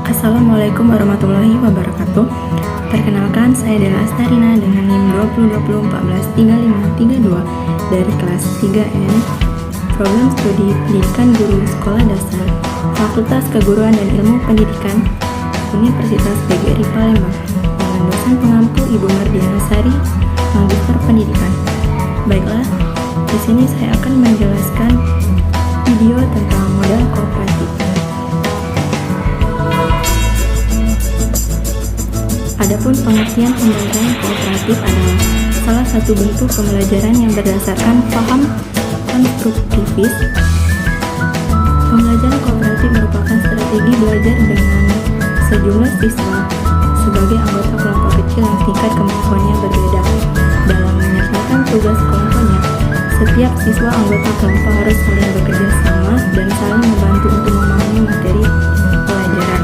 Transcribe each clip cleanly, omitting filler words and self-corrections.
Assalamualaikum warahmatullahi wabarakatuh. Perkenalkan, saya Dela Astarina dengan NIM 2020143532 dari kelas 3N Program Studi Pendidikan Guru Sekolah Dasar Fakultas Keguruan dan Ilmu Pendidikan Universitas PGRI Palembang dengan dosen pengampu Ibu Mardiana Sari, Magister Pendidikan. Baiklah, di sini saya akan menjelaskan video tentang model kooperatif. Adapun pengertian pembelajaran kooperatif adalah salah satu bentuk pembelajaran yang berdasarkan paham konstruktivis. Pembelajaran kooperatif merupakan strategi belajar dengan sejumlah siswa sebagai anggota kelompok kecil yang tingkat kemampuannya berbeda. Dalam menyelesaikan tugas kelompoknya, setiap siswa anggota kelompok harus saling bekerja sama dan saling membantu untuk memahami materi pelajaran.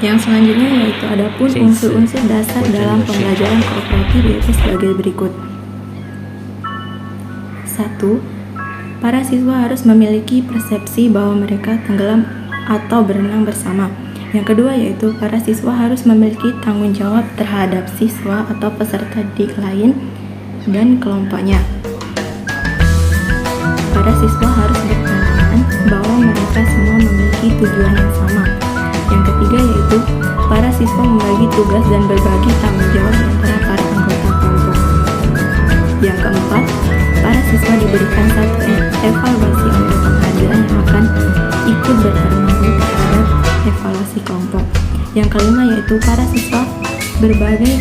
Yang selanjutnya yaitu adapun unsur-unsur dasar dalam pembelajaran kooperatif yaitu sebagai berikut. 1. Para siswa harus memiliki persepsi bahwa mereka tenggelam atau berenang bersama. Yang kedua yaitu para siswa harus memiliki tanggung jawab terhadap siswa atau peserta didik lain dan kelompoknya. Para siswa harus berpandangan bahwa mereka semua memiliki tujuan yang sama. Yang ketiga yaitu para siswa membagi tugas dan berbagi tanggung jawab antara para anggota kelompok. Yang keempat, para siswa diberikan satu evaluasi oleh penghargaan yang akan ikut berpengaruh terhadap evaluasi kelompok. Yang kelima yaitu para siswa berbagai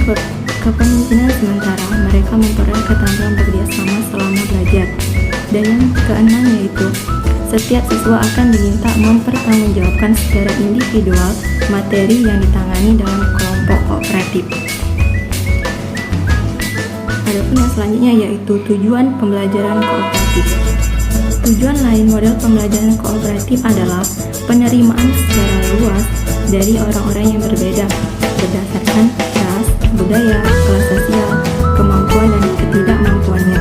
kepemimpinan sementara, mereka memperoleh keterampilan bekerjasama selama belajar. Dan yang keenam yaitu setiap siswa akan diminta mempertanggungjawabkan secara individual materi yang ditangani dalam kelompok kooperatif. Adapun yang selanjutnya yaitu tujuan pembelajaran kooperatif. Tujuan lain model pembelajaran kooperatif adalah penerimaan secara luas dari orang-orang yang berbeda berdasarkan ras, budaya, kelas sosial, kemampuan dan ketidakmampuannya.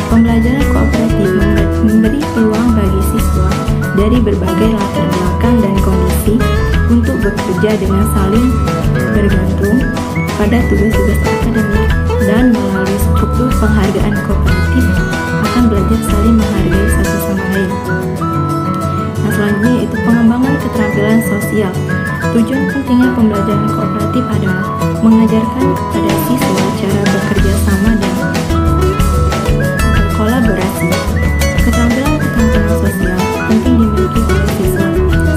Pembelajaran kooperatif memberi peluang bagi siswa dari berbagai latar belakang dan kondisi untuk bekerja dengan saling bergantung pada tugas-tugas akademik dan melalui struktur penghargaan kooperatif akan belajar saling menghargai satu sama lain. Nah, selanjutnya yaitu pengembangan keterampilan sosial. Tujuan pentingnya pembelajaran kooperatif adalah mengajarkan kepada siswa cara bekerja sama dan kolaborasi. Keterampilan sosial penting dimiliki oleh siswa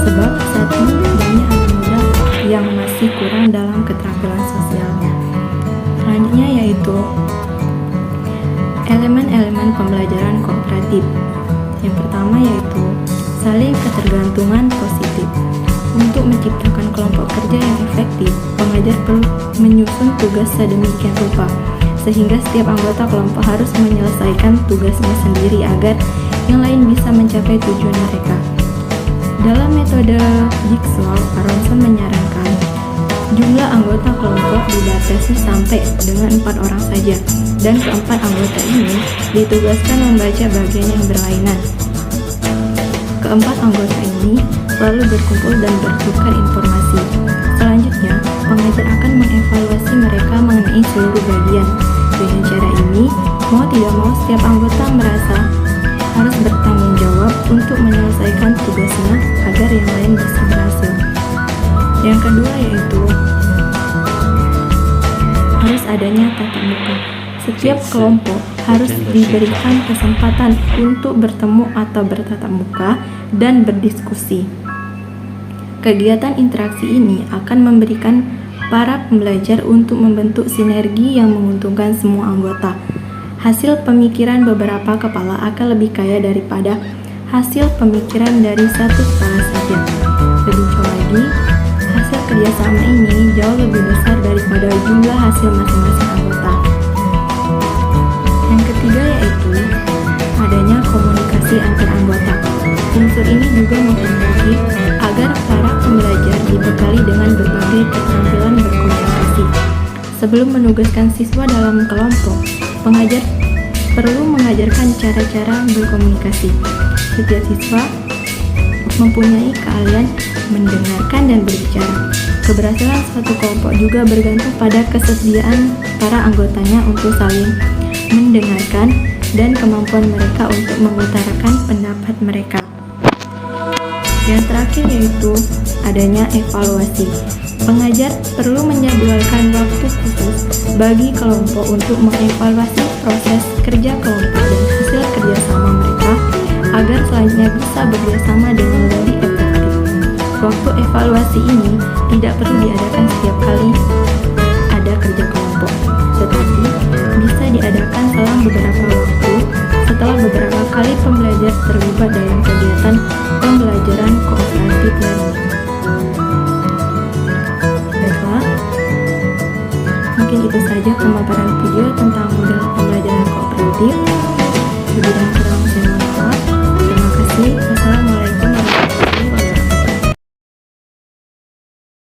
sebab saat ini banyak anak muda yang masih kurang dalam keterampilan sosialnya. Selanjutnya yaitu elemen-elemen pembelajaran kooperatif. Yang pertama yaitu saling ketergantungan positif. Untuk menciptakan kelompok kerja yang efektif, pengajar perlu menyusun tugas sedemikian rupa sehingga setiap anggota kelompok harus menyelesaikan tugasnya sendiri agar yang lain bisa mencapai tujuan mereka. Dalam metode Jigsaw, Aronson menyarankan jumlah anggota kelompok dibatasi sampai dengan 4 orang saja, dan keempat anggota ini ditugaskan membaca bagian yang berlainan. Keempat anggota ini selalu berkumpul dan bertukar informasi. Selanjutnya, pengajar akan mengevaluasi mereka mengenai seluruh bagian. Dengan cara ini, mau tidak mau setiap anggota merasa harus bertanggung jawab untuk menyelesaikan tugasnya agar yang lain bisa berhasil. Yang kedua yaitu harus adanya tatap muka. Setiap kelompok harus diberikan kesempatan untuk bertemu atau bertatap muka dan berdiskusi. Kegiatan interaksi ini akan memberikan para pembelajar untuk membentuk sinergi yang menguntungkan semua anggota. Hasil pemikiran beberapa kepala akan lebih kaya daripada hasil pemikiran dari satu kepala saja. Lebih jauh lagi, hasil kerjasama ini jauh lebih besar daripada jumlah hasil masing-masing anggota. Yang ketiga yaitu adanya komunikasi antar anggota. Unsur ini juga mempengaruhi agar para pembelajar dibekali dengan berbagai keterampilan berkomunikasi. Sebelum menugaskan siswa dalam kelompok, pengajar perlu mengajarkan cara-cara berkomunikasi. Setiap siswa mempunyai keahlian mendengarkan, dan berbicara. Keberhasilan suatu kelompok juga bergantung pada kesediaan para anggotanya untuk saling mendengarkan dan kemampuan mereka untuk mengutarakan pendapat mereka. Yang terakhir yaitu adanya evaluasi. Pengajar perlu menjadwalkan waktu khusus bagi kelompok untuk mengevaluasi proses kerja kelompok dan hasil kerjasama mereka agar selanjutnya bisa bekerjasama dengan lebih efektif. Waktu evaluasi ini tidak perlu diadakan setiap kali ada kerja kelompok, tetapi bisa diadakan selang beberapa waktu setelah beberapa kali pembelajar terlibat dalam